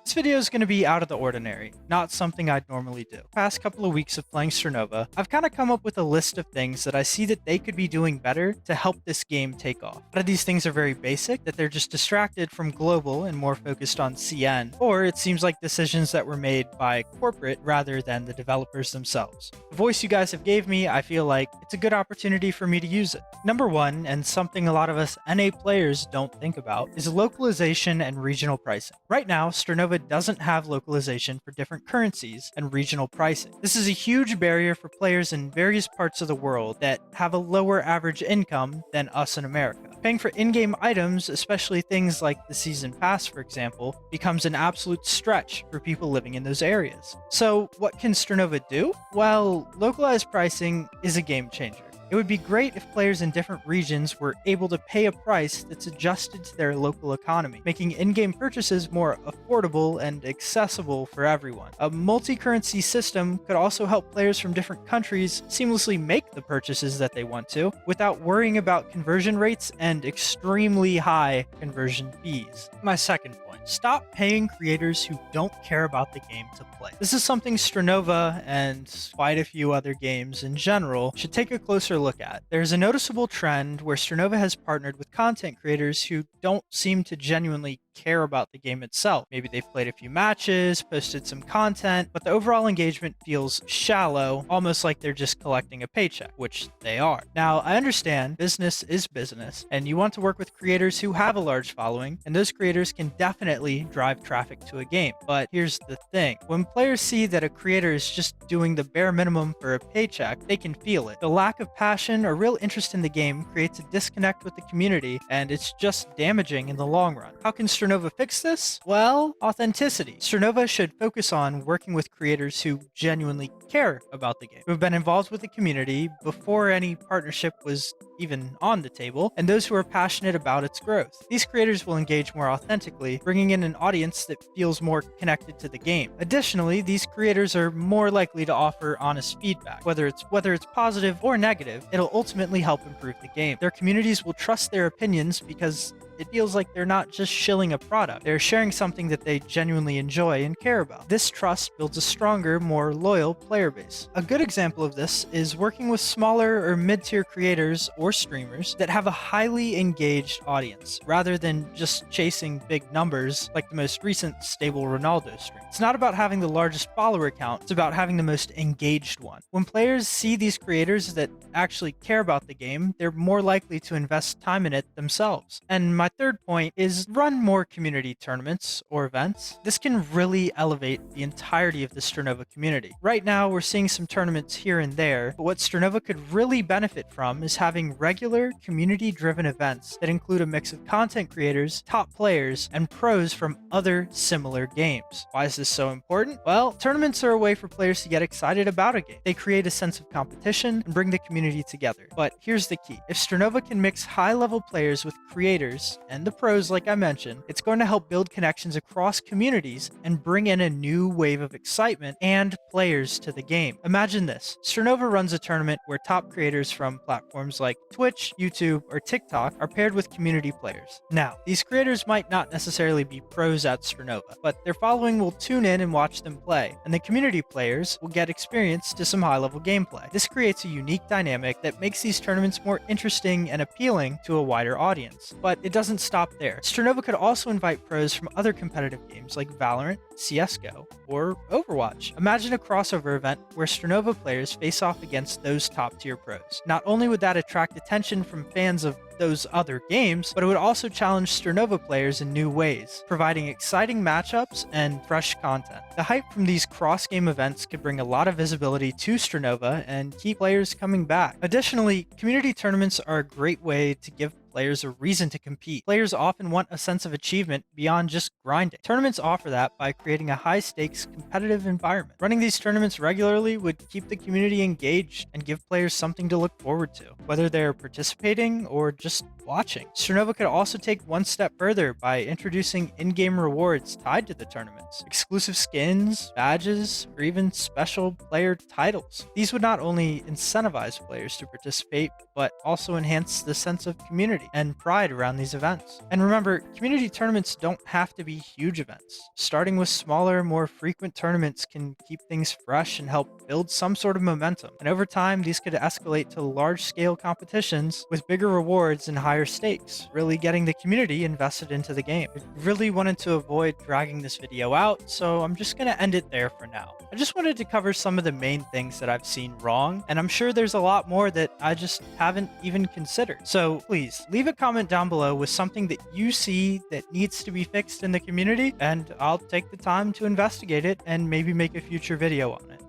This video is going to be out of the ordinary, not something I'd normally do. Past couple of weeks of playing Strinova, I've kind of come up with a list of things that I see that they could be doing better to help this game take off. A lot of these things are very basic, that they're just distracted from global and more focused on CN, or it seems like decisions that were made by corporate rather than the developers themselves. The voice you guys have gave me, I feel like it's a good opportunity for me to use it. Number one, and something a lot of us NA players don't think about, is localization and regional pricing. Right now, Strinova doesn't have localization for different currencies and regional pricing. This is a huge barrier for players in various parts of the world that have a lower average income than us in America. Paying for in-game items, especially things like the season pass for example, becomes an absolute stretch for people living in those areas. So what can Strinova do? Well, localized pricing is a game changer. It would be great if players in different regions were able to pay a price that's adjusted to their local economy, making in-game purchases more affordable and accessible for everyone. A multi-currency system could also help players from different countries seamlessly make the purchases that they want to, without worrying about conversion rates and extremely high conversion fees. My second point, stop paying creators who don't care about the game to play. This is something Strinova and quite a few other games in general should take a closer look at. There's a noticeable trend where Strinova has partnered with content creators who don't seem to genuinely care about the game itself. Maybe they've played a few matches, posted some content, but the overall engagement feels shallow, almost like they're just collecting a paycheck, which they are. Now, I understand business is business, and you want to work with creators who have a large following, and those creators can definitely drive traffic to a game. But here's the thing. When players see that a creator is just doing the bare minimum for a paycheck, they can feel it. The lack of passion or real interest in the game creates a disconnect with the community, and it's just damaging in the long run. How can Strinova fix this? Well, authenticity. Strinova should focus on working with creators who genuinely care about the game, who have been involved with the community before any partnership was even on the table, and those who are passionate about its growth. These creators will engage more authentically, bringing in an audience that feels more connected to the game. Additionally, these creators are more likely to offer honest feedback. Whether it's positive or negative, it'll ultimately help improve the game. Their communities will trust their opinions because it feels like they're not just shilling a product. They're sharing something that they genuinely enjoy and care about. This trust builds a stronger, more loyal player base. A good example of this is working with smaller or mid-tier creators or streamers that have a highly engaged audience, rather than just chasing big numbers like the most recent stable Ronaldo stream. It's not about having the largest follower count, it's about having the most engaged one. When players see these creators that actually care about the game, they're more likely to invest time in it themselves. And my third point is run more community tournaments or events. This can really elevate the entirety of the Strinova community. Right now, we're seeing some tournaments here and there, but what Strinova could really benefit from is having regular community-driven events that include a mix of content creators, top players, and pros from other similar games. Why is this so important? Well, tournaments are a way for players to get excited about a game. They create a sense of competition and bring the community together. But here's the key. If Strinova can mix high-level players with creators and the pros like I mentioned, it's going to help build connections across communities and bring in a new wave of excitement and players to the game. Imagine this. Strinova runs a tournament where top creators from platforms like Twitch, YouTube, or TikTok are paired with community players. Now, these creators might not necessarily be pros at Strinova, but their following will tune in and watch them play, and the community players will get experience to some high-level gameplay. This creates a unique dynamic that makes these tournaments more interesting and appealing to a wider audience. But it doesn't stop there. Strinova could also invite pros from other competitive games like Valorant, CSGO, or Overwatch. Imagine a crossover event where Strinova players face off against those top-tier pros. Not only would that attract attention from fans of those other games, but it would also challenge Strinova players in new ways, providing exciting matchups and fresh content. The hype from these cross-game events could bring a lot of visibility to Strinova and keep players coming back. Additionally, community tournaments are a great way to give players a reason to compete. Players often want a sense of achievement beyond just grinding. Tournaments offer that by creating a high-stakes, competitive environment. Running these tournaments regularly would keep the community engaged and give players something to look forward to, whether they're participating or just watching. Strinova could also take one step further by introducing in-game rewards tied to the tournaments, exclusive skins, badges, or even special player titles. These would not only incentivize players to participate, but also enhance the sense of community. and pride around these events. And remember, community tournaments don't have to be huge events. Starting with smaller, more frequent tournaments can keep things fresh and help build some sort of momentum. And over time, these could escalate to large-scale competitions with bigger rewards and higher stakes, really getting the community invested into the game. I really wanted to avoid dragging this video out, so I'm just going to end it there for now. I just wanted to cover some of the main things that I've seen wrong, and I'm sure there's a lot more that I just haven't even considered. So please, leave a comment down below with something that you see that needs to be fixed in the community, and I'll take the time to investigate it and maybe make a future video on it.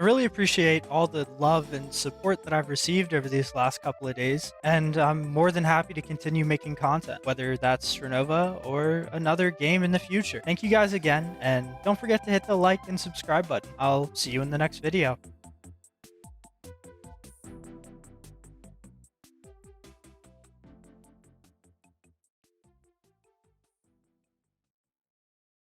I really appreciate all the love and support that I've received over these last couple of days, and I'm more than happy to continue making content, whether that's Strinova or another game in the future. Thank you guys again, and don't forget to hit the like and subscribe button. I'll see you in the next video.